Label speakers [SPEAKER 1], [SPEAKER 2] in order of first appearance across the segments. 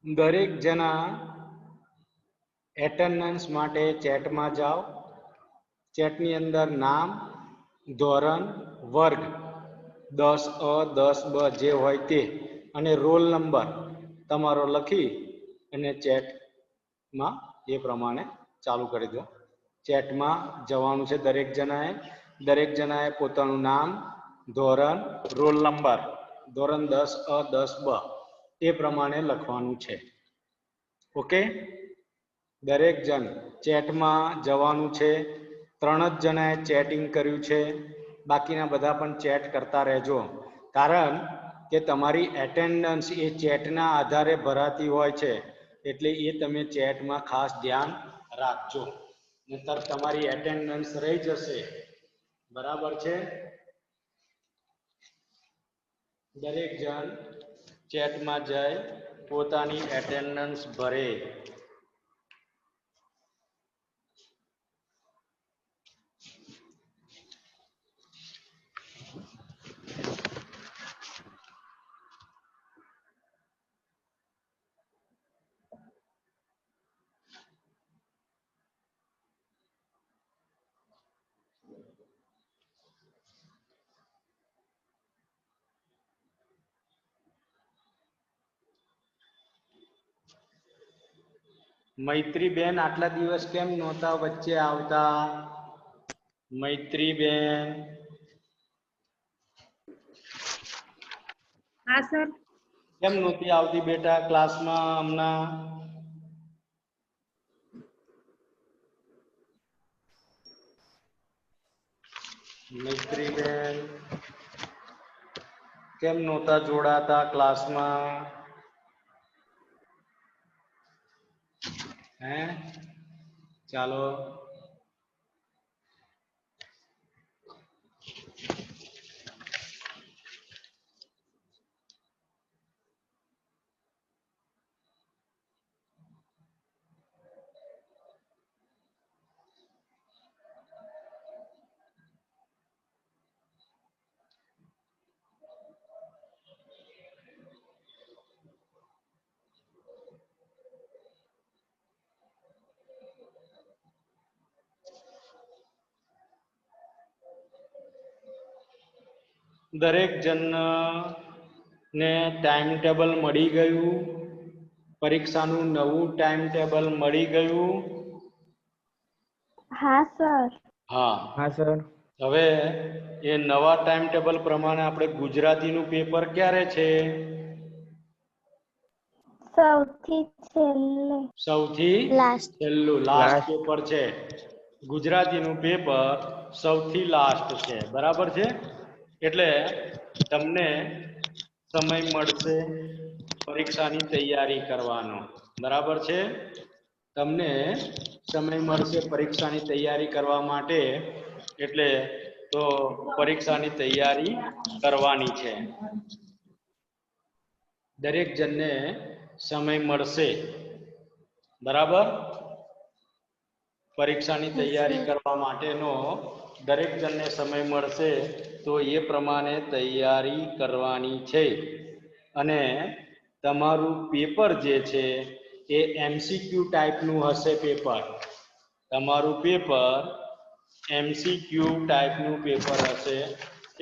[SPEAKER 1] દરેક જણા એટેન્ડન્સ માટે ચેટમાં જાઓ. ચેટની અંદર નામ, ધોરણ, વર્ગ 10A 10B જે હોય તે અને રોલ નંબર તમારો લખી અને ચેટમાં એ પ્રમાણે ચાલુ કરી દો. ચેટમાં જવાનું છે દરેક જણાએ પોતાનું નામ, ધોરણ, રોલ નંબર, ધોરણ 10A 10B એ પ્રમાણે લખવાનું છે. ઓકે, દરેક જણ ચેટમાં જવાનું છે. 3 જ જણાએ ચેટિંગ કર્યું છે, બાકીના બધા પણ ચેટ કરતા રહેજો, કારણ કે તમારી એટેન્ડન્સ એ ચેટના આધારે ભરાતી હોય છે, એટલે એ તમે ચેટમાં ખાસ ધ્યાન રાખજો, નહીંતર તમારી એટેન્ડન્સ રહી જશે. બરાબર છે? દરેક જણ ચેટમાં જઈ પોતાની એટેન્ડન્સ ભરે. મૈત્રીબેન આટલા દિવસ કેમ નહોતા વચ્ચે આવતા? મૈત્રીબેન.
[SPEAKER 2] હા સર.
[SPEAKER 1] કેમ નહોતી આવતી બેટા ક્લાસમાં હમણાં? મૈત્રીબેન કેમ નહોતા જોડાતા ક્લાસમાં? હે? ચાલો. દરેક જણને ટાઈમ ટેબલ મળી ગયું? પરીક્ષાનું નવું ટાઈમ ટેબલ મળી ગયું?
[SPEAKER 2] હા સર.
[SPEAKER 1] હા સર. હવે એ નવા ટાઈમ ટેબલ પ્રમાણે આપણે ગુજરાતીનું પેપર ક્યારે છે?
[SPEAKER 2] સૌથી છેલ્લે.
[SPEAKER 1] સૌથી છેલ્લું લાસ્ટ પેપર છે. ગુજરાતીનું પેપર સૌથી લાસ્ટ છે. બરાબર છે? એટલે તમને સમય મળશે પરીક્ષાની તૈયારી કરવાનો. બરાબર છે? તમને સમય મળશે પરીક્ષાની તૈયારી કરવા માટે, એટલે તો પરીક્ષાની તૈયારી કરવાની છે. દરેક જણને સમય મળશે. બરાબર? પરીક્ષાની તૈયારી કરવા માટેનો દરેક જણને સમય મળશે, તો એ પ્રમાણે તૈયારી કરવાની છે. અને તમારું પેપર જે છે એ MCQ ટાઈપનું હશે. પેપર તમારું પેપર MCQ ટાઈપનું પેપર હશે,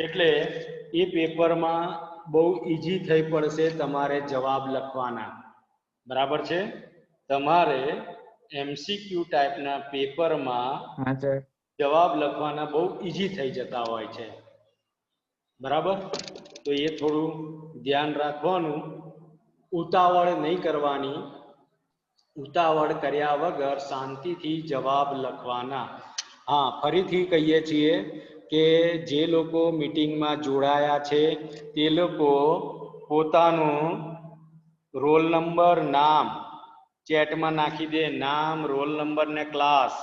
[SPEAKER 1] એટલે એ પેપરમાં બહુ ઈઝી થઈ પડશે તમારે જવાબ લખવાના. બરાબર છે? તમારે MCQ ટાઈપના પેપરમાં જવાબ લખવાના બહુ ઈઝી થઈ જતા હોય છે. બરાબર? તો એ થોડું ધ્યાન રાખવાનું. ઉતાવળ નહીં કરવાની. ઉતાવળ કર્યા વગર શાંતિથી જવાબ લખવાના. હા, ફરીથી કહીએ છીએ કે જે લોકો મીટિંગમાં જોડાયા છે તે લોકો પોતાનું રોલ નંબર, નામ ચેટમાં નાખી દે. નામ, રોલ નંબર ને ક્લાસ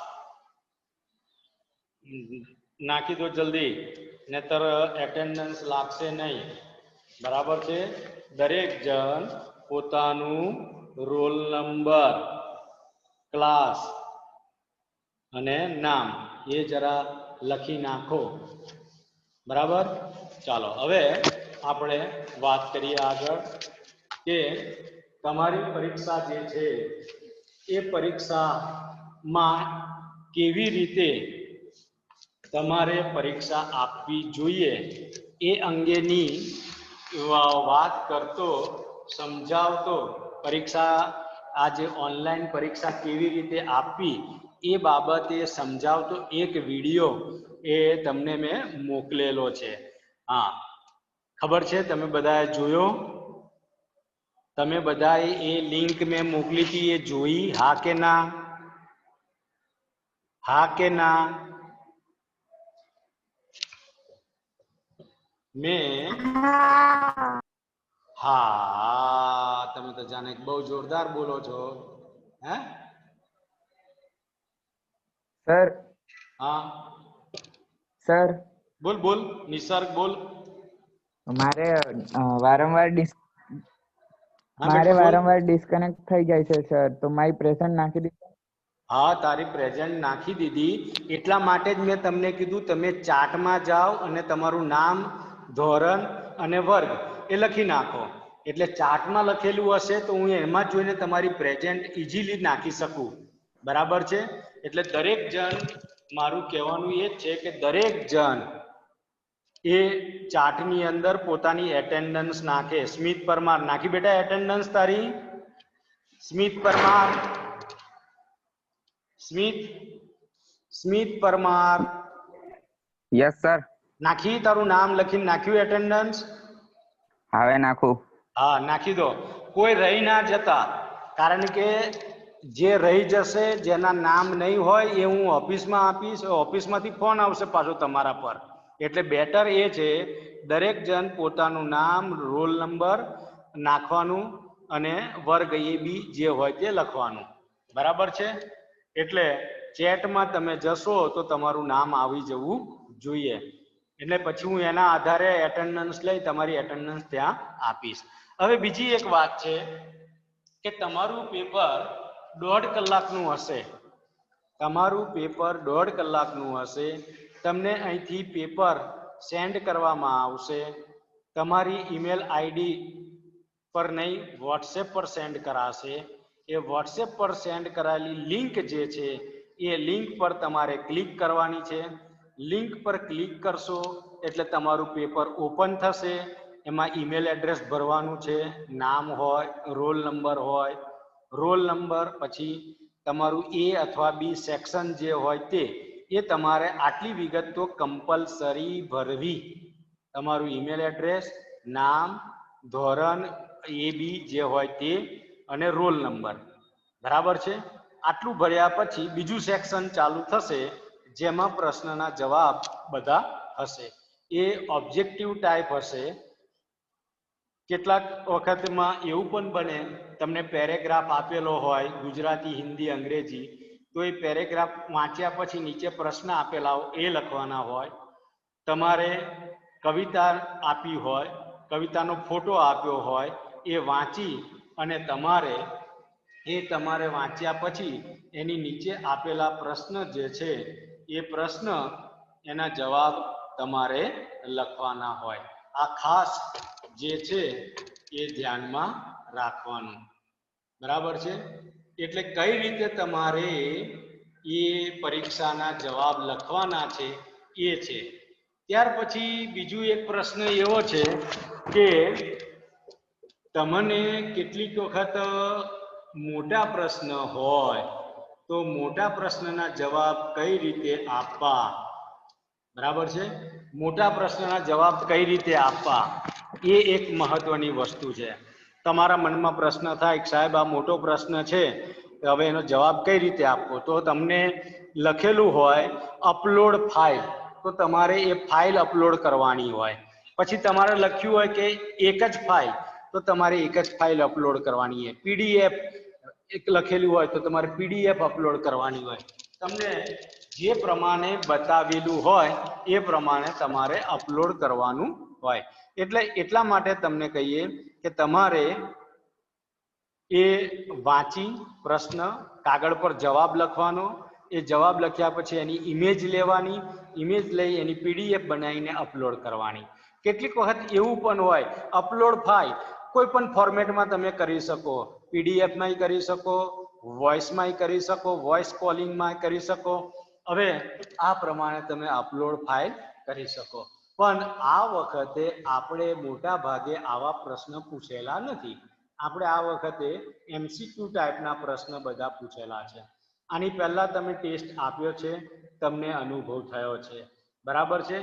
[SPEAKER 1] નાખી દો જલ્દી, નહીતર એટેન્ડન્સ લાગશે નહીં. બરાબર છે? દરેક જણ પોતાનું રોલ નંબર, ક્લાસ અને નામ એ જરા લખી નાખો. બરાબર? ચાલો હવે આપણે વાત કરીએ આગળ કે તમારી પરીક્ષા જે છે એ પરીક્ષામાં કેવી રીતે તમારે પરીક્ષા આપવી જોઈએ એ અંગેની વાત કરતો, સમજાવતો, પરીક્ષા આજે ઓનલાઈન પરીક્ષા કેવી રીતે આપવી એ બાબતે સમજાવતો એક વિડીયો એ તમને મેં મોકલેલો છે. હા, ખબર છે? તમે બધાએ જોયો? તમે બધાએ એ લિંક મેં મોકલી હતી એ જોઈ? હા કે ના? હા કે ના? મેં હા, તમે તો જાણે બહુ જોરદાર બોલો છો. હે
[SPEAKER 3] સર?
[SPEAKER 1] હા
[SPEAKER 3] સર,
[SPEAKER 1] બોલ બોલ નિસર્ગ બોલ.
[SPEAKER 3] મારે વારંવાર
[SPEAKER 1] હા બેટા બોલ.
[SPEAKER 3] ડિસ્કનેક્ટ થઈ જાય છે સર, તો મારી પ્રેઝન્ટ નાખી દીધું.
[SPEAKER 1] હા, તારી પ્રેઝન્ટ નાખી દીધી. એટલા માટે જ મેં તમને કીધું તમે ચાર્ટમાં જાઓ અને તમારું નામ, ધોરણ અને વર્ગ એ લખી નાખો. એટલે ચાર્ટમાં લખેલું હશે તો હું એમાં જોઈને તમારી પ્રેઝન્ટ ઇઝીલી નાખી શકું. બરાબર છે? એટલે દરેક જણ, મારું કહેવાનું એ જ છે કે દરેક જણ એ ચાર્ટની અંદર પોતાની એટેન્ડન્સ નાખે. સ્મિત પરમાર નાખી બેટા એટેન્ડન્સ તારી? સ્મિત પરમાર, સ્મિત પરમાર
[SPEAKER 3] યસ સર.
[SPEAKER 1] નાખી? તારું નામ લખીને નાખ્યું એટેન્ડન્સ?
[SPEAKER 3] હવે નાખું.
[SPEAKER 1] હા, નાખી દો. કોઈ રહી ના જતા, કારણ કે જે રહી જશે, જેના નામ નહીં હોય એ હું ઓફિસમાં આપીશ. ઓફિસમાંથી ફોન આવશે પાછો તમારા પર. એટલે બેટર એ છે દરેક જણ પોતાનું નામ, રોલ નંબર નાખવાનું અને વર્ગ એ બી જે હોય તે લખવાનું. બરાબર છે? એટલે ચેટમાં તમે જશો તો તમારું નામ આવી જવું જોઈએ. એટલે પછી હું એના આધારે એટેન્ડન્સ લઈ તમારી એટેન્ડન્સ ત્યાં આપીશ. હવે બીજી એક વાત છે કે તમારું પેપર 1.5 કલાકનું હશે. તમારું પેપર 1.5 કલાકનું હશે. તમને અહીંથી પેપર સેન્ડ કરવામાં આવશે. તમારી ઈમેલ આઈડી પર નહીં, વોટ્સએપ પર સેન્ડ કરાશે. એ વોટ્સએપ પર સેન્ડ કરાયેલી લિંક જે છે એ લિંક પર તમારે ક્લિક કરવાની છે. લિંક પર ક્લિક કરશો એટલે તમારું પેપર ઓપન થશે. એમાં ઈમેલ એડ્રેસ ભરવાનું છે, નામ હોય, રોલ નંબર હોય, રોલ નંબર પછી તમારું એ અથવા બી સેક્શન જે હોય તે એ તમારે આટલી વિગત તો કમ્પલસરી ભરવી. તમારું ઈમેલ એડ્રેસ, નામ, ધોરણ એ બી જે હોય તે અને રોલ નંબર. બરાબર છે? આટલું ભર્યા પછી બીજું સેક્શન ચાલુ થશે જેમાં પ્રશ્નના જવાબ બધા હશે. એ ઓબ્જેક્ટિવ ટાઈપ હશે. કેટલાક વખતમાં એવું પણ બને તમને પેરેગ્રાફ આપેલો હોય ગુજરાતી, હિન્દી, અંગ્રેજી, તો એ પેરેગ્રાફ વાંચ્યા પછી નીચે પ્રશ્ન આપેલા હોય એ લખવાના હોય. તમારે કવિતા આપી હોય, કવિતાનો ફોટો આપ્યો હોય, એ વાંચી અને તમારે વાંચ્યા પછી એની નીચે આપેલા પ્રશ્ન જે છે એ પ્રશ્ન એના જવાબ તમારે લખવાના હોય. આ ખાસ જે છે એ ધ્યાનમાં રાખવાનું. બરાબર છે? એટલે કઈ રીતે તમારે એ પરીક્ષાના જવાબ લખવાના છે એ છે. ત્યાર પછી બીજું એક પ્રશ્ન એવો છે કે તમને કેટલીક વખત મોટા પ્રશ્ન હોય તો મોટા પ્રશ્નના જવાબ કઈ રીતે આપવા. બરાબર છે? મોટા પ્રશ્નના જવાબ કઈ રીતે આપવા એ એક મહત્વની વસ્તુ છે. તમારા મનમાં પ્રશ્ન થાય કે સાહેબ આ મોટો પ્રશ્ન છે, હવે એનો જવાબ કઈ રીતે આપવો? તો તમને લખેલું હોય અપલોડ ફાઇલ, તો તમારે એ ફાઇલ અપલોડ કરવાની હોય. પછી તમારે લખ્યું હોય કે એક જ ફાઇલ, તો તમારે એક જ ફાઇલ અપલોડ કરવાની છે. પીડીએફ એક લખેલું હોય તો તમારે પીડીએફ અપલોડ કરવાની હોય. તમને જે પ્રમાણે બતાવેલું હોય એ પ્રમાણે તમારે અપલોડ કરવાનું હોય. એટલે એટલા માટે તમને કહીએ કે તમારે એ વાંચી પ્રશ્ન, કાગળ પર જવાબ લખવાનો, એ જવાબ લખ્યા પછી એની ઇમેજ લેવાની, ઇમેજ લઈ એની પીડીએફ બનાવીને અપલોડ કરવાની. કેટલીક વખત એવું પણ હોય અપલોડ ફાઇલ કોઈ પણ ફોર્મેટમાં તમે કરી શકો, પીડીએફમાં કરી શકો, વોઇસમાં કરી શકો, વોઇસ કોલિંગમાં કરી શકો. હવે આ પ્રમાણે તમે અપલોડ ફાઇલ કરી શકો. પણ આ વખતે આપણે મોટા ભાગે આવા પ્રશ્ન પૂછેલા નથી. આપણે આ વખતે MCQ ટાઈપના પ્રશ્ન બધા પૂછેલા છે. આની પહેલા તમે ટેસ્ટ આપ્યો છે, તમને અનુભવ થયો છે, બરાબર છે.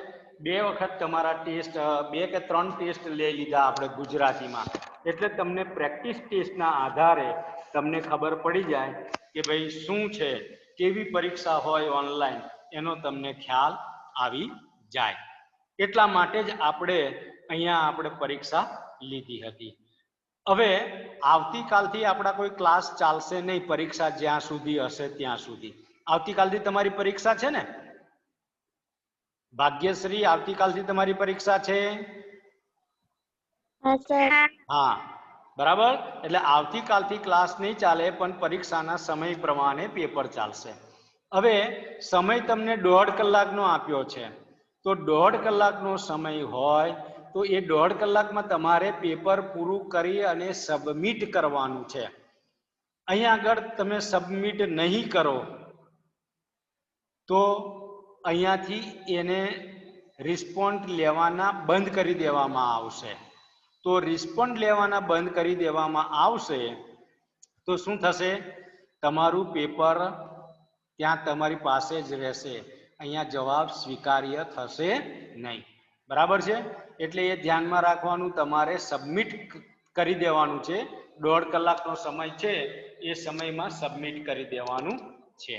[SPEAKER 1] 2 વખત તમારા ટેસ્ટ, 2 કે 3 ટેસ્ટ લઈ લીધા આપણે ગુજરાતીમાં. એટલે તમને પ્રેક્ટિસ ટેસ્ટના આધારે તમને ખબર પડી જાય કે ભાઈ શું છે, કેવી પરીક્ષા હોય ઓનલાઈન, એનો તમને ખ્યાલ આવી જાય. એટલા માટે જ આપણે પરીક્ષા લીધી હતી. હવે આવતીકાલથી આપણા કોઈ ક્લાસ ચાલશે નહીં, પરીક્ષા જ્યાં સુધી હશે ત્યાં સુધી. આવતીકાલથી તમારી પરીક્ષા છે ને ભાગ્યશ્રી? આવતીકાલથી તમારી પરીક્ષા છે? હા, બરાબર. એટલે આવતીકાલથી ક્લાસ નહીં ચાલે, પણ પરીક્ષાના સમય પ્રમાણે પેપર ચાલશે. હવે સમય તમને 1.5 કલાકનો આપ્યો છે, તો 1.5 કલાકનો સમય હોય તો એ 1.5 કલાકમાં તમારે પેપર પૂરું કરી અને સબમિટ કરવાનું છે. અહીંયા આગળ તમે સબમિટ નહીં કરો તો અહીંયાથી એને રિસ્પોન્ડ લેવાના બંધ કરી દેવામાં આવશે. તો રિસ્પોન્ડ લેવાના બંધ કરી દેવામાં આવશે તો શું થશે? તમારું પેપર ત્યાં તમારી પાસે જ રહેશે, અહીંયા જવાબ સ્વીકાર્ય થશે નહીં. બરાબર છે? એટલે એ ધ્યાનમાં રાખવાનું, તમારે સબમિટ કરી દેવાનું છે. 1.5 કલાકનો સમય છે, એ સમયમાં સબમિટ કરી દેવાનું છે.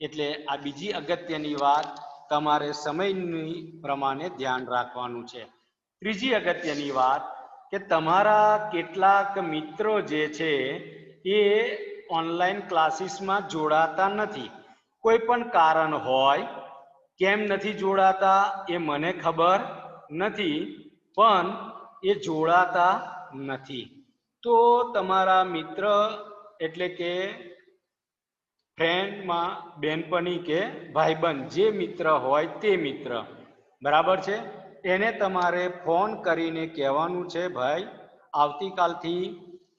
[SPEAKER 1] એટલે આ બીજી અગત્યની વાત, તમારે સમયની પ્રમાણે ધ્યાન રાખવાનું છે. ત્રીજી અગત્યની વાત કે તમારા કેટલાક મિત્રો જે છે એ ઓનલાઈન ક્લાસીસમાં જોડાતા નથી. કોઈ પણ કારણ હોય, કેમ નથી જોડાતા એ મને ખબર નથી, પણ એ જોડાતા નથી. તો તમારા મિત્ર એટલે કે ફ્રેન્ડમાં બેનપણી કે ભાઈબંધ જે મિત્ર હોય તે મિત્ર, બરાબર છે, એને તમારે ફોન કરીને કહેવાનું છે, ભાઈ આવતીકાલથી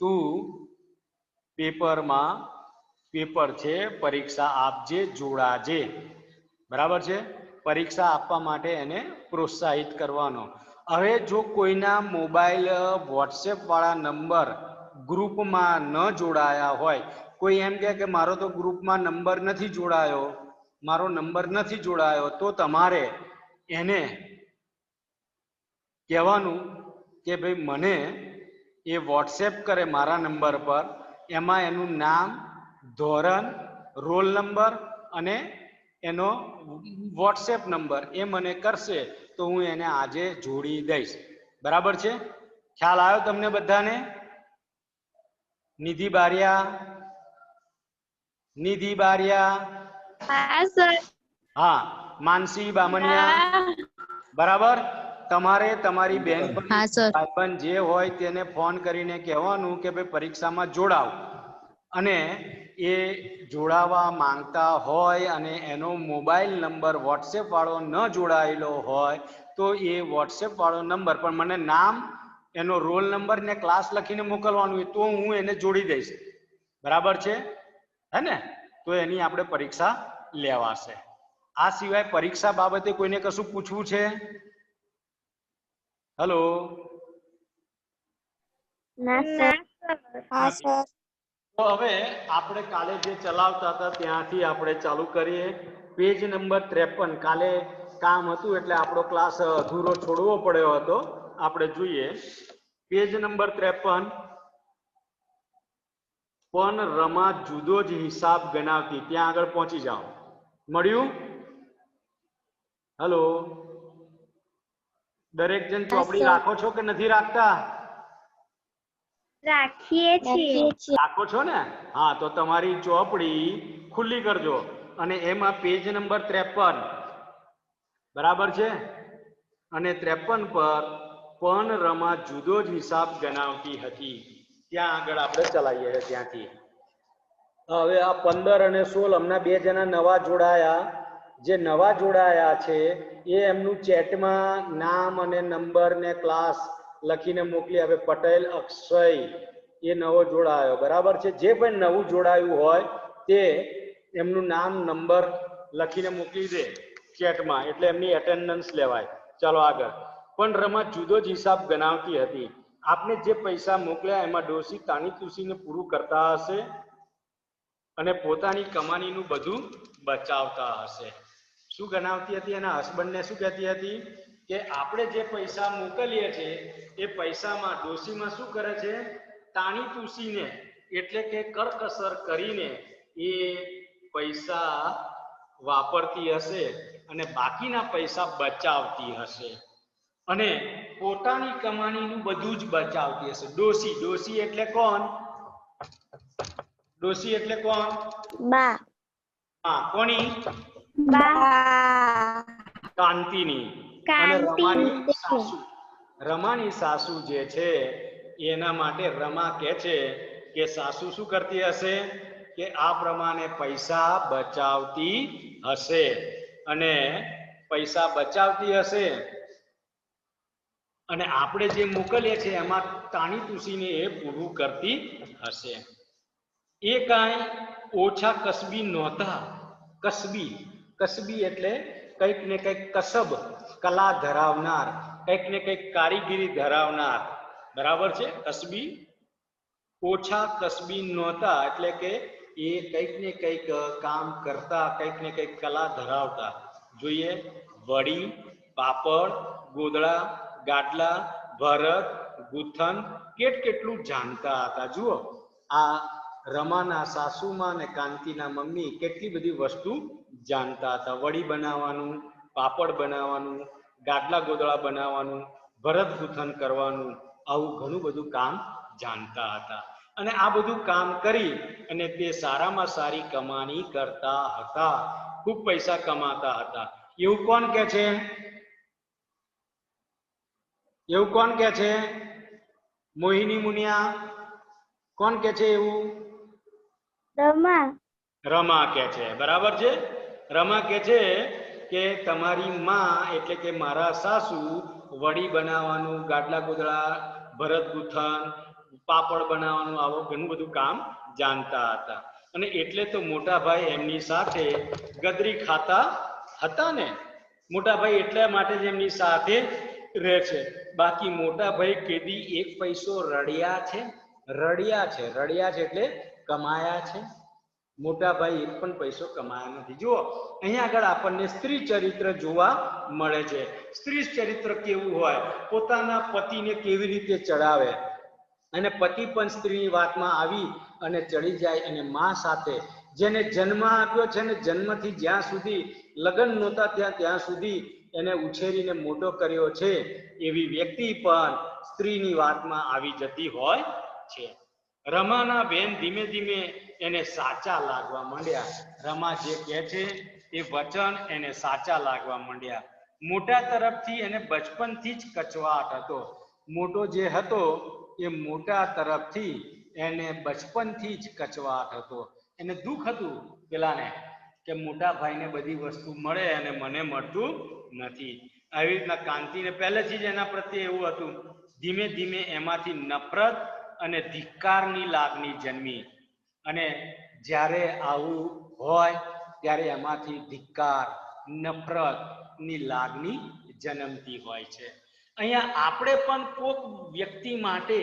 [SPEAKER 1] તું પેપર છે, પરીક્ષા આપજે, જોડાજે. બરાબર છે? પરીક્ષા આપવા માટે એને પ્રોત્સાહિત કરવાનો. હવે જો કોઈના મોબાઈલ વોટ્સએપ વાળા નંબર ગ્રુપમાં ન જોડાયા હોય, કોઈ એમ કે મારો તો ગ્રુપમાં નંબર નથી જોડાયો, મારો નંબર નથી જોડાયો, તો તમારે એને કહેવાનું કે ભાઈ મને એ વોટ્સએપ કરે મારા નંબર પર, એમાં એનું નામ, ધોરણ, રોલ નંબર અને એનો વોટ્સએપ નંબર એ મને કરશે તો હું એને આજે જોડી દઈશ. બરાબર છે? ખ્યાલ આવ્યો તમને બધાને? નિધિ બારિયા, હા, માનસી બામણિયા, બરાબર. તમારે તમારી બેન ભાઈબંધ જે હોય તેને ફોન કરીને કહેવાનું કે ભાઈ પરીક્ષામાં જોડાવ, અને એ જોડાવા માંગતા હોય અને એનો મોબાઈલ નંબર વોટ્સએપ વાળો ન જોડાયેલો હોય તો એ વોટ્સએપ વાળો નંબર, પણ મને નામ, એનો રોલ નંબર ને ક્લાસ લખીને મોકલવાનું હોય તો હું એને જોડી દઈશ. બરાબર છે? હે ને? તો એની આપણે પરીક્ષા લેવાશે. આ સિવાય પરીક્ષા બાબતે કોઈને કશું પૂછવું છે? હેલો? તો હવે આપણે કાલે જે ચલાવતા હતા ત્યાંથી આપણે ચાલુ કરીએ. Page number 53. કાલે કામ હતું એટલે આપણો ક્લાસ અધૂરો છોડવો પડ્યો હતો. આપણે જોઈએ પેજ નંબર 53. પણ રમા જુદો જ હિસાબ ગણાવતી. ત્યાં આગળ પહોંચી જાઓ. મળ્યું? હેલો? દરેક જણ ચોપડી રાખો છો કે નથી રાખતા?
[SPEAKER 2] રાખીએ છીએ.
[SPEAKER 1] રાખો છો ને? હા, તો તમારી ચોપડી ખુલ્લી કરજો અને એમાં પેજ નંબર 53, બરાબર છે? અને 53 પર પણ રમા જુદો જ હિસાબ ગણાવતી હતી, ત્યાં આગળ આપણે ચલાવીએ ત્યાંથી. હવે આ 15 અને 16 હમણાં 2 જણા નવા જોડાયા. જે નવા જોડાયા છે એ એમનું ચેટમાં નામ અને નંબર ને ક્લાસ લખીને મોકલી આપે. પટેલ અક્ષય એ નવો જોડાયો, બરાબર છે. જે પણ નવું જોડાયું હોય તે એમનું નામ નંબર લખીને મોકલી દે ચેટમાં, એટલે એમની એટેન્ડન્સ લેવાય. ચાલો આગળ. પણ રમા જુદો જ હિસાબ ગણાવતી હતી. આપને જે પૈસા મોકલ્યા એમાં ડોશી તાની તુસીને પૂરું કરતા હશે અને પોતાની કમાણીનું બધું બચાવતા હશે. શું ગણાવતી હતી? એના હસબન્ડને શું કહેતી હતી કે આપણે જે પૈસા મોકલીએ છીએ એ પૈસામાં ડોશીમાં શું કરે છે? તાની તુસીને એટલે કે કરકસર કરીને એ પૈસા વાપરતી હશે અને બાકીના પૈસા બચાવતી હશે અને પોતાની કમાણીનું બધું જ બચાવતી હશે. ડોશી, ડોશી એટલે કોણ? ડોશી એટલે કોણ?
[SPEAKER 2] બા.
[SPEAKER 1] હા, કોની?
[SPEAKER 2] બા.
[SPEAKER 1] કાંતિની. અને રમાની સાસુ, રમાની સાસુ જે છે એના માટે રમા કહે છે કે સાસુ શું કરતી હશે કે આ પ્રમાણે પૈસા બચાવતી હશે અને પૈસા બચાવતી હશે અને આપણે જે મોકલીએ છીએ એમાં તાણી તુસીને એ પૂરું કરતી હશે. એ કાંઈ ઓછા કસબી નહોતા. કસબી, કસબી એટલે કંઈક ને કંઈક કસબ, કલા ધરાવનાર, કંઈક ને કંઈક કારીગીરી ધરાવનાર, બરાબર છે. કસબી, ઓછા કસબી નહોતા એટલે કે એ કંઈક ને કંઈક કામ કરતા, કંઈક ને કંઈક કલા ધરાવતા. જોઈએ, વડી, પાપડ, ગોદડા, ગાડલા, ભરત, ગૂંથણ કેટલું જાણતા હતા. જુઓ, આ રમાના સાસુમાં અને કાંતિના મમ્મી કેટલી બધી વસ્તુ જાણતા હતા. વડી બનાવવાનું, પાપડ બનાવવાનું, ગાડલા ગોદડા બનાવવાનું, ભરત ગૂંથણ કરવાનું, આવું ઘણું બધું કામ જાણતા હતા. અને આ બધું કામ કરી અને તે સારામાં સારી કમાણી કરતા હતા, ખૂબ પૈસા કમાતા હતા. એવું કોણ કે છે? એવું કોણ કે છે? મોહિની મુનિયા, કોણ કે છે એવું?
[SPEAKER 2] રમા.
[SPEAKER 1] રમા કે છે, બરાબર છે. રમા કે છે કે તમારી માં એટલે કે મારા સાસુ વડી બનાવવાનું, ગાડલા ગોદડા, ભરત ગૂંથણ, પાપડ બનાવવાનું, આવું ઘણું બધું કામ જાણતા હતા. અને એટલે તો મોટા ભાઈ એમની સાથે ગદરી ખાતા હતા ને. મોટા ભાઈ એટલા માટે જ એમની સાથે રહે છે. બાકી મોટા ભાઈ કેદી એક પૈસો રડ્યા છે? રડ્યા છે, રડ્યા છે એટલે કમાયા છે. મોટા ભાઈ એક પણ પૈસો કમાયા નથી. જુઓ, અહીંયા આગળ આપણને સ્ત્રી ચરિત્ર જોવા મળે છે. સ્ત્રી ચરિત્ર કેવું હોય? પોતાના પતિને કેવી રીતે ચડાવે અને પતિ પણ સ્ત્રીની વાતમાં આવી અને ચડી જાય અને માં સાથે જેને જન્મ આપ્યો છે ને, જન્મથી જ્યાં સુધી લગ્ન નહોતા ત્યાં સુધી એને ઉછેરીને મોટો કર્યો છે, એવી વ્યક્તિ પણ સ્ત્રીની વાતમાં આવી જતી હોય છે. રમાના બેન ધીમે ધીમે એને સાચા લાગવા માંડ્યા. રમા જે કહે છે એ વચન એને સાચા લાગવા માંડ્યા. મોટા તરફથી એને બચપનથી જ કચવાટ હતો. મોટો જે હતો એ મોટા તરફથી એને બચપનથી જ કચવાટ હતો. એને દુઃખ હતું પેલાને કે મોટા ભાઈને બધી વસ્તુ મળે અને મને મળતું નથી. આવી રીતના કાંતિને પહેલેથી જ એના પ્રત્યે એવું હતું. ધીમે ધીમે એમાંથી નફરત અને ધિક્કારની લાગણી જન્મી અને જ્યારે આવું હોય ત્યારે એમાંથી ધિક્કાર, નફરતની લાગણી જન્મતી હોય છે. અહીંયા આપણે પણ કોઈક વ્યક્તિ માટે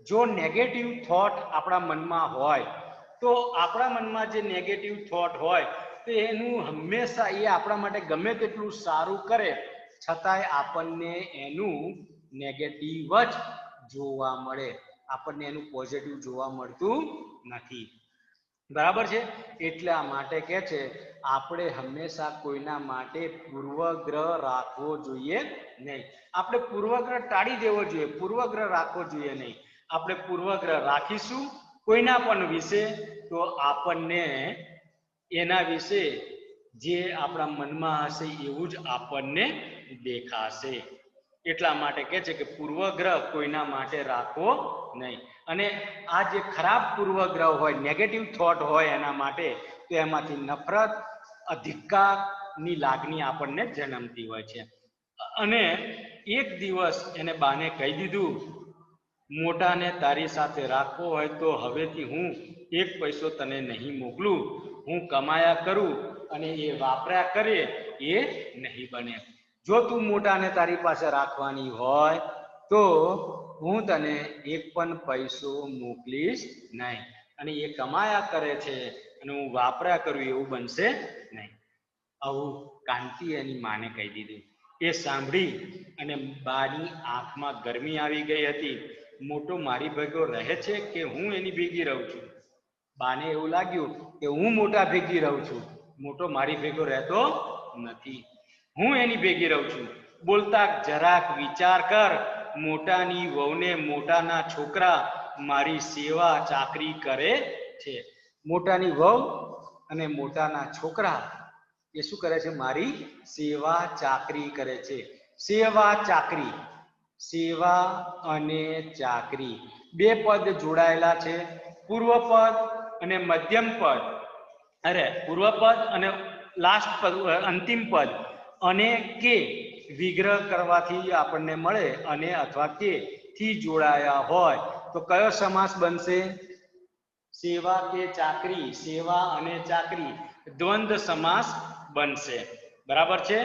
[SPEAKER 1] જો નેગેટિવ થોટ આપણા મનમાં હોય તો આપણા મનમાં જે નેગેટિવ થોટ હોય તો એનું હંમેશા એ આપણા માટે ગમે તેટલું સારું કરે છતાંય આપણને એનું નેગેટિવ જ જોવા મળે. આપણને એનું પોઝિટિવ જોવા મળતું નથી. બરાબર છે. એટલા માટે કે છે આપણે હંમેશા કોઈના માટે પૂર્વગ્રહ રાખવો જોઈએ નહીં. આપણે પૂર્વગ્રહ ટાળી દેવો જોઈએ, પૂર્વગ્રહ રાખવો જોઈએ નહીં. આપણે પૂર્વગ્રહ રાખીશું કોઈના પણ વિશે તો આપણને એના વિશે જે આપણા મનમાં હશે એવું જ આપણને દેખાશે. એટલા માટે કહે છે કે પૂર્વગ્રહ કોઈના માટે રાખવો નહીં. અને આ જે ખરાબ પૂર્વગ્રહ હોય, નેગેટિવ થોટ હોય એના માટે તો એમાંથી નફરત, અધિકારની લાગણી આપણને જન્મતી હોય છે. અને એક દિવસ એને બાને કહી દીધું, મોટાને તારી સાથે રાખવો હોય તો હવેથી હું 1 પૈસો તને નહીં મોકલું, હું કમાયા કરું અને એ વાપર્યા કરે એ નહીં બને. જો તું મોટાને તારી પાસે રાખવાની હોય તો હું તને 1 પણ પૈસો મોકલીશ નહીં, અને એ કમાયા કરે છે અને હું વાપર્યા કરું એવું બનશે નહીં. આવું કાંતિ એની માને કહી દીધું. એ સાંભળી અને બાની આંખમાં ગરમી આવી ગઈ હતી. મોટો મારી ભેગો રહે છે કે હું એની ભેગી રહું છું? બાને એવું લાગ્યું કે હું મોટા ભેગી રહું છું, મોટો મારી ભેગો રહેતો નથી, હું એની ભેગી રહું છું. બોલતા જરાક વિચાર કર, મોટાની વહુને મોટાના છોકરા મારી સેવા ચાકરી કરે છે. મોટાની વહુ અને મોટાના છોકરા એ શું કરે છે? મારી સેવા ચાકરી કરે છે. સેવા ચાકરી, સેવા અને ચાકરી 2 પદ જોડાયેલા છે. પૂર્વ પદ અને મધ્યમ પદ, પૂર્વ પદ અને લાસ્ટ પદ, અંતિમ પદ અને કે વિગ્રહ કરવાથી આપણને મળે, અને અથવા કે થી જોડાયા હોય તો કયો સમાસ બનશે? સેવા કે ચાકરી, સેવા અને ચાકરી દ્વંદ્વ સમાસ બનશે. બરાબર છે?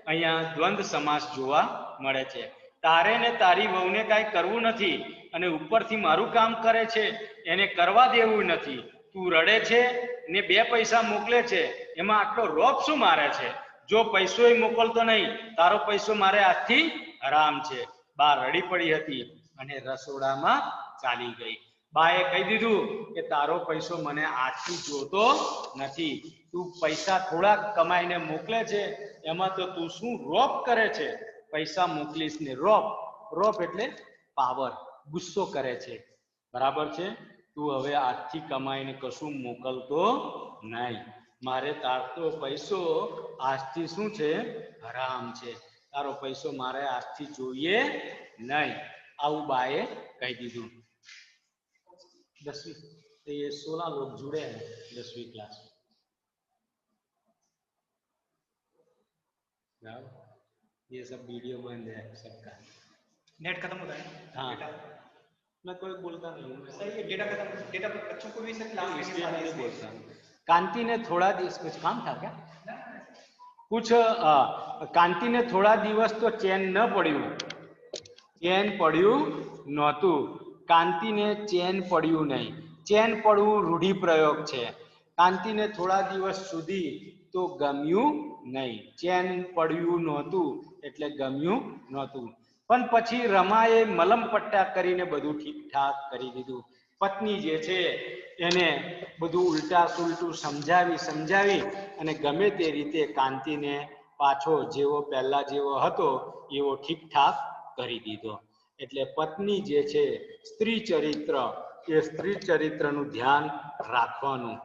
[SPEAKER 1] અહીંયા દ્વંદ્વ સમાસ જોવા મળે છે. તારે ને તારી વહુને કાંઈ કરવું નથી અને ઉપરથી મારું કામ કરે છે, એને કરવા દેવું નથી. તું રડે છે ને 2 પૈસા મોકલે છે, એમાં આટલો રોપ શું મારે છે? જો પૈસોય મોકલતો નહીં, તારો પૈસો મારે આજથી હરામ છે. બા રડી પડી હતી અને રસોડામાં ચાલી ગઈ. બાએ કહી દીધું કે તારો પૈસો મને આજથી જોતો નથી. તું પૈસા થોડાક કમાઈને મોકલે છે, એમાં તો તું શું રોપ કરે છે? પૈસા મોકલીશ ને રોપ, રોપ એટલે પાવર, ગુસ્સો કરે છે. બરાબર છે? તું હવે આજથી કમાઈને કશું મોકલતો નહીં. મારે તારો પૈસો આજથી શું છે? હરામ છે. તારો પૈસો મારે આજથી જોઈએ નહીં. આવું બાએ કહી દીધું. 10वीं तो ये 16 लोग जुड़े हैं 10वीं क्लास में. ये सब वीडियो बंद है सबका,
[SPEAKER 4] नेट खत्म होता है
[SPEAKER 1] हाँ.
[SPEAKER 4] डेटा
[SPEAKER 1] मैं कोई बोलता नहीं हूँ,
[SPEAKER 4] सही है, डेटा खत्म, डेटा बच्चों को भी सर क्लास में
[SPEAKER 1] इसलिए
[SPEAKER 4] सिखाना
[SPEAKER 1] नहीं
[SPEAKER 4] है.
[SPEAKER 1] बोलता हूँ. कांति ने थोड़ा दिवस, कुछ काम था क्या? कुछ कांति ने थोड़ा दिवस तो चैन न पड़્યું, ચેન પડ્યું નહોતું. કાંતિને ચેન પડ્યું નહીં. ચેન પડવું રૂઢિપ્રયોગ છે. કાંતિને થોડા દિવસ સુધી તો ગમ્યું નહીં. ચેન પડ્યું નહોતું એટલે ગમ્યું નહોતું. પણ પછી રમાએ મલમ પટ્ટા કરીને બધું ઠીકઠાક કરી દીધું. પત્ની જે છે એને બધું ઉલટા સુલટું સમજાવી અને ગમે તે રીતે કાંતિને પાછો જેવો પહેલા જેવો હતો એવો ઠીકઠાક કરી દીધો. એટલે પત્ની જે છે, સ્ત્રી ચરિત્ર, એ સ્ત્રી ચરિત્રનું ધ્યાન રાખવાનું.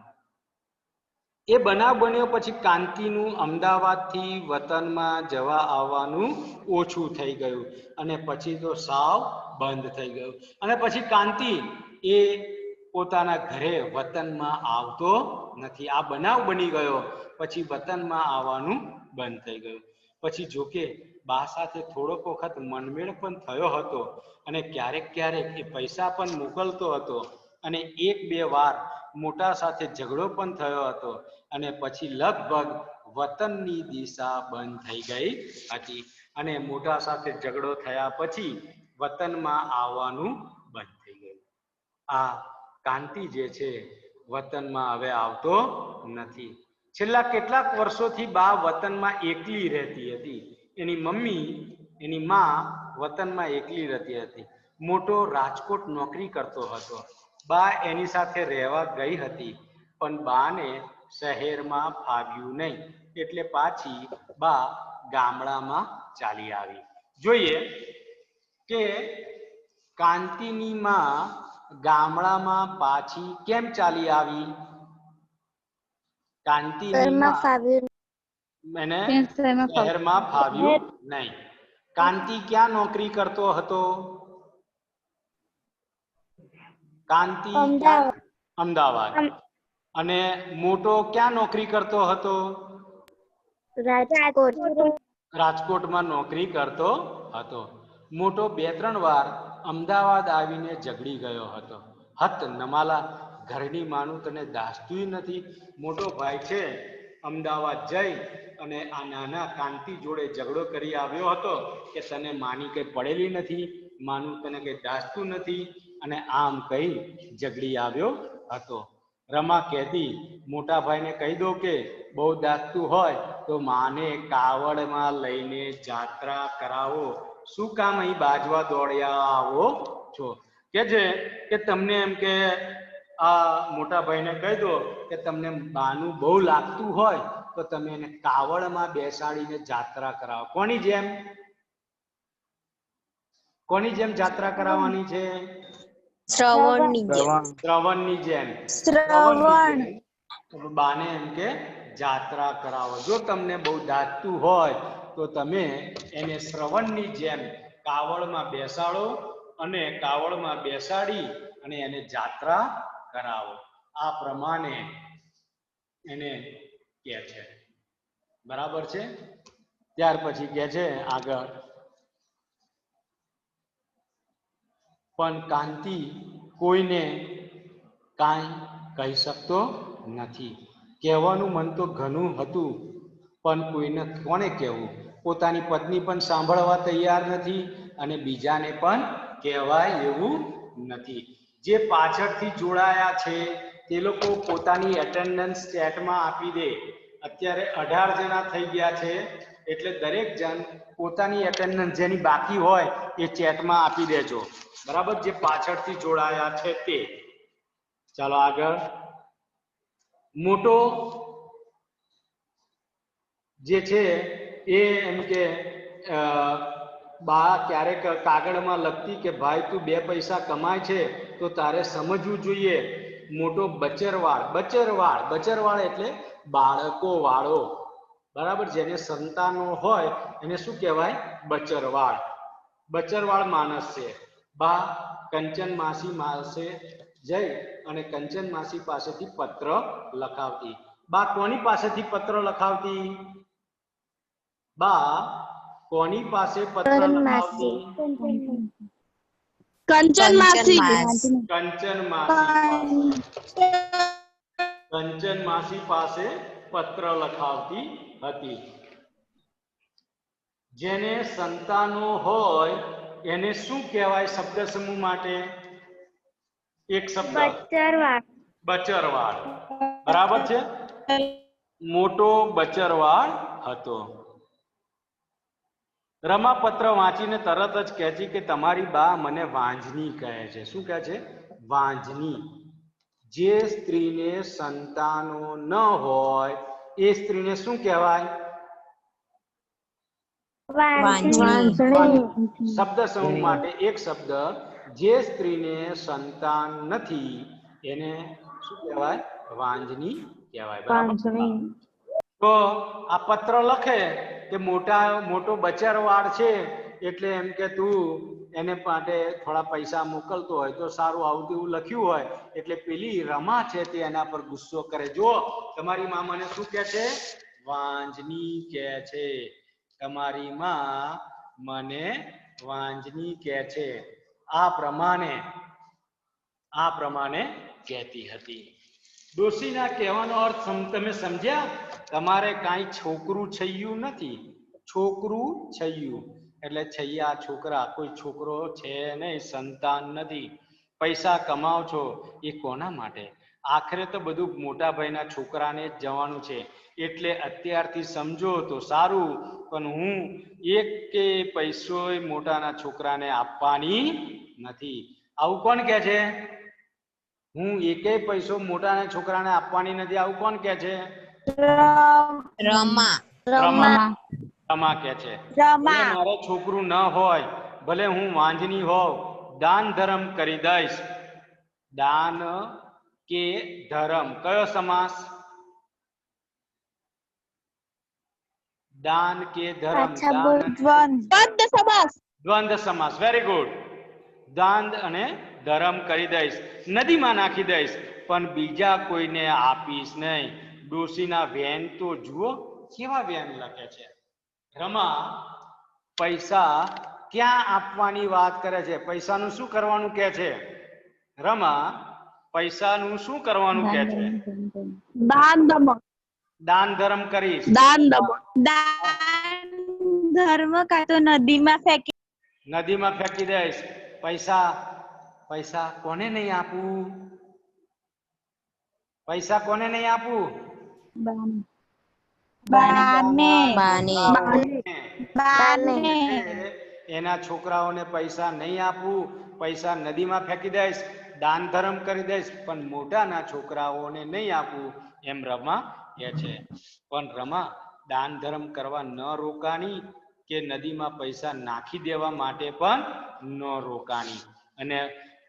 [SPEAKER 1] એ બનાવ બન્યો પછી કાંતિનું અમદાવાદથી વતનમાં જવા આવવાનું ઓછું થઈ ગયું અને પછી તો સાવ બંધ થઈ ગયું. અને પછી કાંતિ એ પોતાના ઘરે વતનમાં આવતો નથી. આ બનાવ બની ગયો પછી વતનમાં આવવાનું બંધ થઈ ગયું. પછી જોકે બા સાથે થોડોક વખત મનમેળ પણ થયો હતો અને ક્યારેક એ પૈસા પણ મોકલતો હતો અને 1-2 વાર મોટા સાથે ઝઘડો પણ થયો હતો અને પછી લગભગ વતનની દિશા બંધ થઈ ગઈ હતી અને મોટા સાથે ઝઘડો થયા પછી વતનમાં આવવાનું બંધ થઈ ગયું. આ કાંતિ જે છે વતનમાં હવે આવતો નથી. છેલ્લા કેટલાક વર્ષોથી બા વતનમાં એકલી રહેતી હતી. એની મમ્મી, એની માં વતનમાં એકલી રહેતી હતી. મોટો રાજકોટ નોકરી કરતો હતો. બા એની સાથે રહેવા ગઈ હતી પણ બાને શહેરમાં ફાવ્યું નહીં એટલે પાછી બા ગામડામાં ચાલી આવી. જોઈએ કે કાંતિની માં ગામડામાં પાછી કેમ ચાલી આવી? કાંતિની મને શહેરમાં ફાવ્યું નહીં. કાંતિ ક્યાં નોકરી કરતો હતો? કાંતિ અમદાવાદ. અને મોટો ક્યાં નોકરી કરતો હતો?
[SPEAKER 2] રાજકોટ.
[SPEAKER 1] રાજકોટમાં નોકરી કરતો હતો. મોટો 2-3 વાર અમદાવાદ આવીને ઝઘડી ગયો હતો. હત નમાલા, ઘરની માનું તને દાસતું નથી. મોટો ભાઈ છે અમદાવાદ જઈ અને આ નાના કાંતિ જોડે ઝઘડો કરી આવ્યો હતો કે તને માની કઈ પડેલી નથી, માનું તને કઈ દાસતું નથી, અને આમ કઈ ઝઘડી આવ્યો હતો. રમા કહેતી, મોટા ભાઈને કહી દો કે બહુ દાસતું હોય તો માને કાવડમાં લઈને જાત્રા કરાવો. શું કામ અહીં બાજવા દોડ્યા આવો છો? કે છે કે તમને એમ કે આ મોટા ભાઈને કહી દો કે તમને બાનું બહુ લાગતું હોય તો તમે એને કાવડમાં બેસાડીને જાત્રા કરાવો. કોની જેમ? કોની જેમ જાત્રા કરાવવાની છે? શ્રવણની જેમ. બાને એમ કે જાત્રા કરાવો. જો તમને બહુ દાજતું હોય તો તમે એને શ્રવણની જેમ કાવડમાં બેસાડો અને કાવડમાં બેસાડી અને એને જાત્રા કરાવો. આ પ્રમાણે એને કહે છે. બરાબર છે? ત્યાર પછી કહે છે આગળ, પણ કાંતિ કોઈને કાંઈ કહી શકતો નથી. કહેવાનું મન તો ઘણું હતું પણ કોઈને કોને કહેવું? પોતાની પત્ની પણ સાંભળવા તૈયાર નથી અને બીજાને પણ કહેવાય એવું નથી. જે પાછળથી જોડાયા છે તે લોકો પોતાની એટેન્ડન્સ ચેટમાં આપી દે. અત્યારે 18 જણા થઈ ગયા છે એટલે દરેક જણ પોતાની એટેન્ડન્સ જેની બાકી હોય એ ચેટમાં આપી દેજો. બરાબર? જે પાછળથી જોડાયા છે તે. ચાલો આગળ. મોટો જે છે એ એમ કે બા ક્યારેક કાગળમાં લખતી કે ભાઈ તું 2 પૈસા કમાય છે તો તારે સમજવું જોઈએ. મોટો બચરવાળ એટલે બાળકો વાળો. બરાબર? જેને સંતાનો હોય એને શું કહેવાય? બચરવાળ માણસ છે. બા કંચન માસી પાસે જઈ અને કંચન માસી પાસેથી પત્ર લખાવતી. બા કોની પાસેથી પત્ર લખાવતી? બા કોની પાસે પત્ર લખાવતી?
[SPEAKER 2] કંચન માસી.
[SPEAKER 1] કંચન માસી પાસે પત્ર લખાવતી હતી. જેને સંતાનો હોય એને શું કહેવાય શબ્દ સમૂહ માટે? એક શબ્દ, બચરવાળ. બરાબર છે? મોટો બચરવાળ હતો. રમા પત્ર વાંચીને તરત જ કહે છે કે તમારી બા મને વાંજની કહે છે. શું કહે છે? વાંજની. જે સ્ત્રીને સંતાનો ન હોય એ સ્ત્રીને શું કહેવાય? શબ્દ સમૂહ માટે એક શબ્દ. જે સ્ત્રીને સંતાન નથી એને શું કહેવાય? વાંજની કહેવાય. બરાબર? તો આ પત્ર લખે કે મોટો બચરવાળ છે એટલે એમ કે તું એને માટે થોડા પૈસા મોકલતો હોય તો સારું. આવું તેવું લખ્યું હોય એટલે પેલી રમા છે તે એના પર ગુસ્સો કરે. જો તમારી માં મને શું કહે છે? વાંજની કહે છે. તમારી માં મને વાંજની કહે છે. આ પ્રમાણે કહેતી હતી. ડોશીના કહેવાનો અર્થ તમે સમજ્યા? તમારે કાંઈ છોકરું છૈયું નથી. છોકરું છૈયું એટલે છૈયા છોકરા. કોઈ છોકરો છે નહીં, સંતાન નથી. પૈસા કમાવ છો એ કોના માટે? આખરે તો બધું મોટા ભાઈના છોકરાને જ જવાનું છે. એટલે અત્યારથી સમજો તો સારું. પણ હું એક કે પૈસો મોટાના છોકરાને આપવાની નથી. આવું કોણ કહે છે? હું એકેય પૈસો મોટાના છોકરાને આપવાની નથી. આવું કોણ કહે છે? રમા કહે છે. મારે છોકરું ન હોય, ભલે હું વાંજની હોઉં, દાન ધર્મ કરી દઈશ. દાન કે ધર્મ કયો સમાસ? દાન કે ધર્મ? દ્વંદ્વ સમાસ. Very good. દાન અને ધર્મ કરી દઈશ, નદીમાં નાખી દઈશ, પણ બીજા કોઈને આપીશ નહીં. ડોશીના વેન તો જુઓ કેવા વેન લખે છે. રમા પૈસા ક્યાં આપવાની વાત કરે છે? પૈસાનું શું કરવાનું કહે છે? રમા પૈસાનું શું કરવાનું કહે છે?
[SPEAKER 2] દાન ધર્મ.
[SPEAKER 1] દાન ધર્મ કરીશ.
[SPEAKER 2] દાન ધર્મ કાં તો નદીમાં ફેંકી.
[SPEAKER 1] નદીમાં ફેંકી દઈશ. પૈસા કોને નહીં આપું? પૈસા કોને નહીં આપું? એના છોકરાઓને પૈસા નહીં આપું, પૈસા નદીમાં ફેંકી દઈશ, દાન ધર્મ કરી દઈશ, પણ મોટાના છોકરાઓને નહીં આપું, એમ રમા કહે છે. પણ રમા દાન ધર્મ કરવા ન રોકાણી કે નદીમાં પૈસા નાખી દેવા માટે પણ ન રોકાણી. અને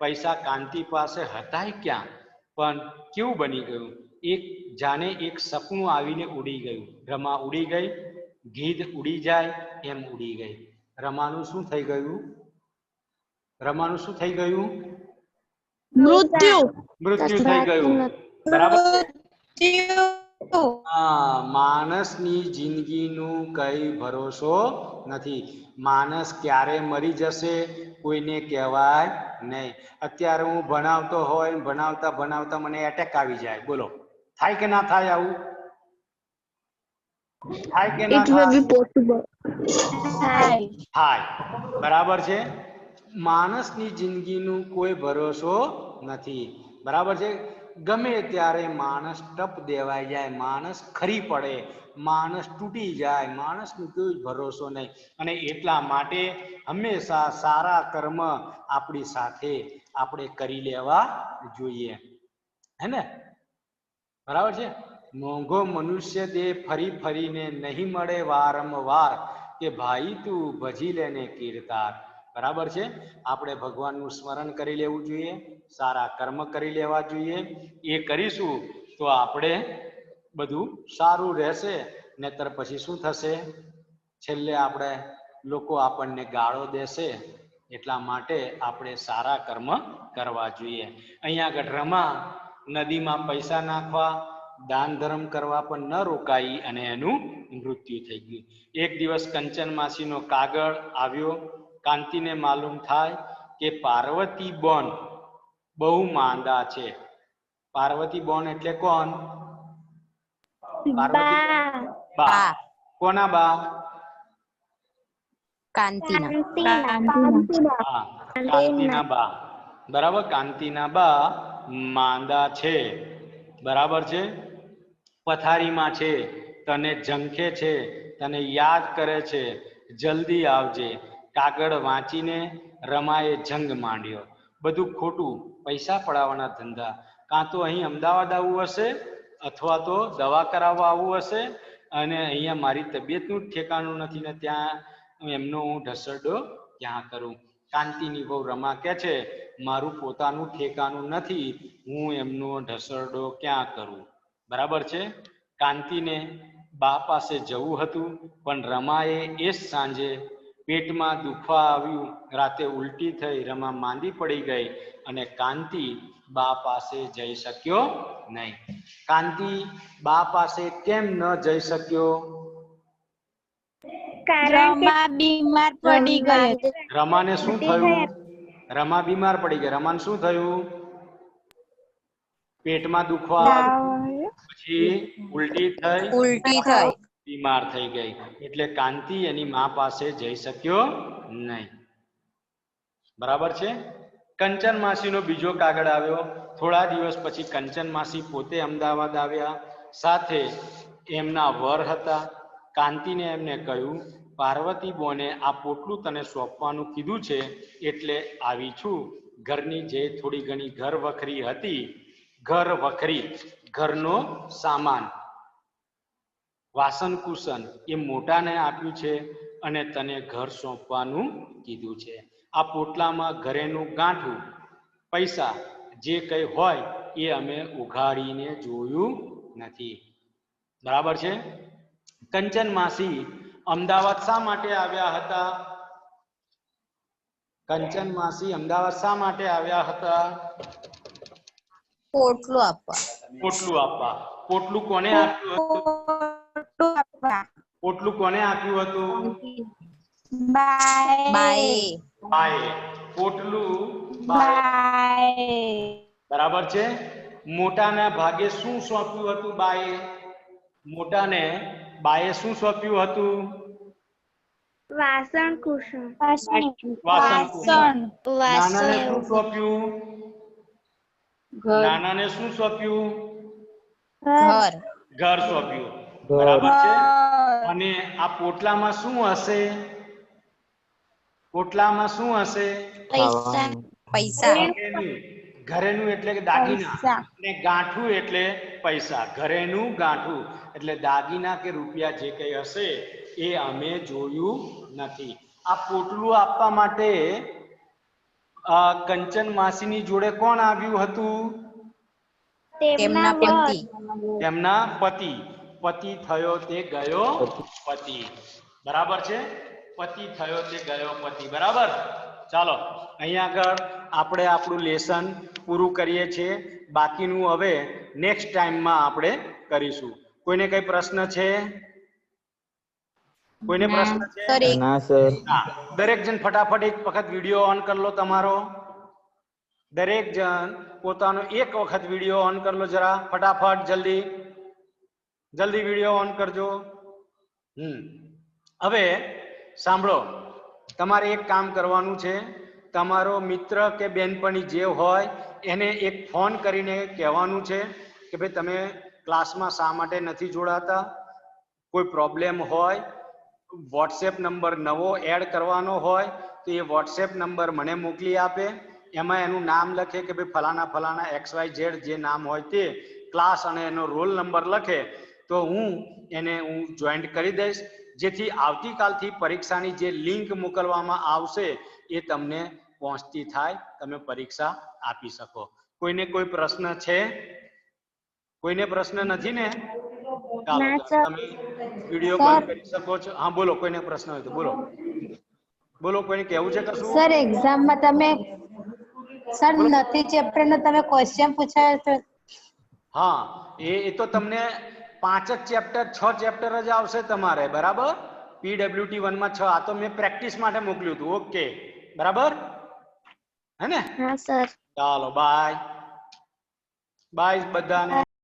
[SPEAKER 1] પૈસા કાંતિ પાસે હતા ક્યાં? પણ કેવું બની ગયું? જાણે એક સપનું આવીને ઉડી ગયું. રમા ઉડી ગઈ, ગીધ ઉડી જાય એમ ઉડી ગઈ. રમાનું શું થઈ ગયું? રમાનું શું થઈ ગયું?
[SPEAKER 2] મૃત્યુ
[SPEAKER 1] થઈ ગયું. બરાબર. માણસની જિંદગીનું કઈ ભરોસો નથી. માણસ ક્યારે મરી જશે કોઈને કહેવાય નહીં. અત્યારે હું ભણાવતો હોય, ભણાવતા મને એટેક આવી જાય. બોલો, થાય કે ના થાય? આવું થાય કે ના થાય? બરાબર છે. માણસની જિંદગીનું કોઈ ભરોસો નથી. બરાબર છે. ગમે ત્યારે માણસ ટપ દેવાઈ જાય, માણસ ખરી પડે, માણસ તૂટી જાય, માણસનો કોઈ ભરોસો નહીં. અને એટલા માટે હંમેશા સારા કર્મ આપણી સાથે આપણે કરી લેવા જોઈએ. હે ને? બરાબર છે. મોંઘો મનુષ્ય દેહ ફરી ફરીને નહીં મળે વારંવાર, કે ભાઈ તું ભજી લેને કીર્તાર. બરાબર છે. આપણે ભગવાનનું સ્મરણ કરી લેવું જોઈએ, સારા કર્મ કરી લેવા જોઈએ. એ કરીશું તો આપણે બધું સારું રહેશે. નહીતર પછી શું થશે? છેલ્લે આપણે લોકો આપણને ગાળો દેશે. એટલા માટે આપણે સારા કર્મ કરવા જોઈએ. અહીંયા આગળ રમા નદીમાં પૈસા નાખવા, દાન ધર્મ કરવા પણ ન રોકાઈ અને એનું મૃત્યુ થઈ ગયું. એક દિવસ કંચન માસીનો કાગળ આવ્યો. કાંતિને માલુમ થાય કે પાર્વતી બોન બહુ માંદા છે. પાર્વતી બોન એટલે કોણ? બા. કોના બા? કાંતિના બા. બરાબર. કાંતિના બા માંદા છે. બરાબર છે. પથારીમાં છે, તને ઝંખે છે, તને યાદ કરે છે, જલ્દી આવજે. કાગળ વાંચીને રમાએ જંગ માંડ્યો. બધું ખોટું, પૈસા પડાવવાના ધંધા. કાં તો અહીં અમદાવાદ આવવું હશે, અથવા તો દવા કરાવવા આવવું હશે, અને અહીંયા મારી તબિયતનું જ ઠેકાણું નથી ને ત્યાં એમનો હું ઢસરડો ક્યાં કરું? કાંતિની બહુ રમા કહે છે, મારું પોતાનું ઠેકાણું નથી, હું એમનો ઢસરડો ક્યાં કરું? બરાબર છે. કાંતિને બા પાસે જવું હતું, પણ રમાએ એ જ સાંજે પેટમાં દુખવા આવ્યું, રાતે ઉલટી થઈ, રમા માંદી પડી ગઈ અને કાંતિ બા પાસે જઈ શક્યો નહીં. કાંતિ બા પાસે કેમ ન જઈ શક્યો?
[SPEAKER 2] બીમાર પડી ગઈ.
[SPEAKER 1] રમાને શું થયું? રમા બીમાર પડી ગઈ. રમાને શું થયું? પેટમાં દુખવા, પછી ઉલટી થઈ, બીમાર થઈ ગઈ. એટલે કાંતિ એની મા પાસે જઈ શક્યો નહીં. બરાબર છે. કંચન માસીનો બીજો કાગળ આવ્યો. થોડા દિવસ પછી કંચન માસી પોતે અમદાવાદ આવ્યા. સાથે એમના વર હતા. કાંતિને એમને કહ્યું, પાર્વતી બોને આ પોટલું તને સોંપવાનું કીધું છે, એટલે આવી છું. ઘરની જે થોડી ઘણી ઘર વખરી હતી, ઘરનો સામાન, વાસણ કુસન એ મોટાને આપ્યું છે અને તને ઘર સોંપવાનું કીધું છે. આ પોટલામાં ઘરેનું ગાંઠું, પૈસા જે કંઈ હોય એ અમે ઉઘાડીને જોયું નથી. બરાબર છે. કંચન માસી અમદાવાદ શા માટે આવ્યા હતા? કંચન માસી અમદાવાદ શા માટે આવ્યા હતા? પોટલું આપવા. પોટલું કોને આપ્યું હતું? પોટલું કોને આપ્યું હતું?
[SPEAKER 2] બાય
[SPEAKER 1] બાએ. પોટલું બાએ.
[SPEAKER 2] બાય
[SPEAKER 1] બરાબર છે. મોટાના ભાગે શું સોંપ્યું હતું બાએ? મોટાને બાએ શું સોંપ્યું હતું?
[SPEAKER 5] વાસણ કુસણ
[SPEAKER 1] વાસણ કુસણ. નાનાને શું
[SPEAKER 2] વાસણ
[SPEAKER 1] સોંપ્યું? નાનાને શું સોંપ્યું? ઘર સોંપ્યું. બરાબર છે. અને આ પોટલામાં શું હશે? પોટલામાં શું હશે? ઘરેનું. ઘરેનું એટલે કે દાગીના.
[SPEAKER 2] પૈસા.
[SPEAKER 1] અને ગાંઠું એટલે પૈસા. ઘરેનું ગાંઠું એટલે દાગીના કે રૂપિયા જે કંઈ હશે એ અમે જોયું નથી. આ પોટલું આપવા માટે કંચન માસીની જોડે કોણ આવ્યું હતું?
[SPEAKER 5] તેમના વર
[SPEAKER 1] તેમના પતિ. પતિ થયો તે ગયો પતિ. બરાબર છે. પતિ થયો તે ગયો પતિ. બરાબર. ચાલો અહીંયા આગળ આપણે આપણું લેસન પૂરું કરીએ છીએ. બાકીનું હવે નેક્સ્ટ ટાઈમમાં આપણે કરીશું. કોઈને કઈ પ્રશ્ન છે? કોઈને પ્રશ્ન છે?
[SPEAKER 3] ના સર.
[SPEAKER 1] હા, દરેક જણ ફટાફટ એક વખત વિડીયો ઓન કરી લો તમારો. દરેક જણ પોતાનો એક વખત વિડીયો ઓન કરી લો જરા ફટાફટ. જલ્દી જલ્દી વિડીયો ઓન કરજો. હવે સાંભળો, તમારે એક કામ કરવાનું છે. તમારો મિત્ર કે બેનપણી જે હોય એને એક ફોન કરીને કહેવાનું છે કે ભાઈ તમે ક્લાસમાં શા માટે નથી જોડાતા. કોઈ પ્રોબ્લેમ હોય, વોટ્સએપ નંબર નવો એડ કરવાનો હોય તો એ વોટ્સએપ નંબર મને મોકલી આપે. એમાં એનું નામ લખે કે ભાઈ ફલાણા ફલાણા XYZ જે નામ હોય તે, ક્લાસ અને એનો રોલ નંબર લખે તો હું જોઈન્ટ કરી દઈશ. જેથી આવતીકાલથી પરીક્ષાની જે લિંક મોકલવામાં આવશે એ તમને પહોંચતી થાય, તમે પરીક્ષા આપી શકો. કોઈને કોઈ પ્રશ્ન છે? કોઈને પ્રશ્ન નથી ને? ચાલો તમે વિડીયો બંધ કરી શકો છો. હા બોલો, કોઈને પ્રશ્ન હોય તો બોલો. બોલો, કોઈને કહેવું છે કશું?
[SPEAKER 6] સર એક્ઝામમાં તમે સર નથી ચેપ્ટર નો તમે ક્વેશ્ચન પૂછાયો તો
[SPEAKER 1] હા, એ તો તમને 5 જ ચેપ્ટર 6 ચેપ્ટર જ આવશે તમારે. બરાબર. PWT 1 માં 6. આ તો મેં પ્રેક્ટિસ માટે મોકલ્યું હતું. ઓકે બરાબર હે ને?
[SPEAKER 5] હા સર
[SPEAKER 1] ચાલો બાય બાય બધાને.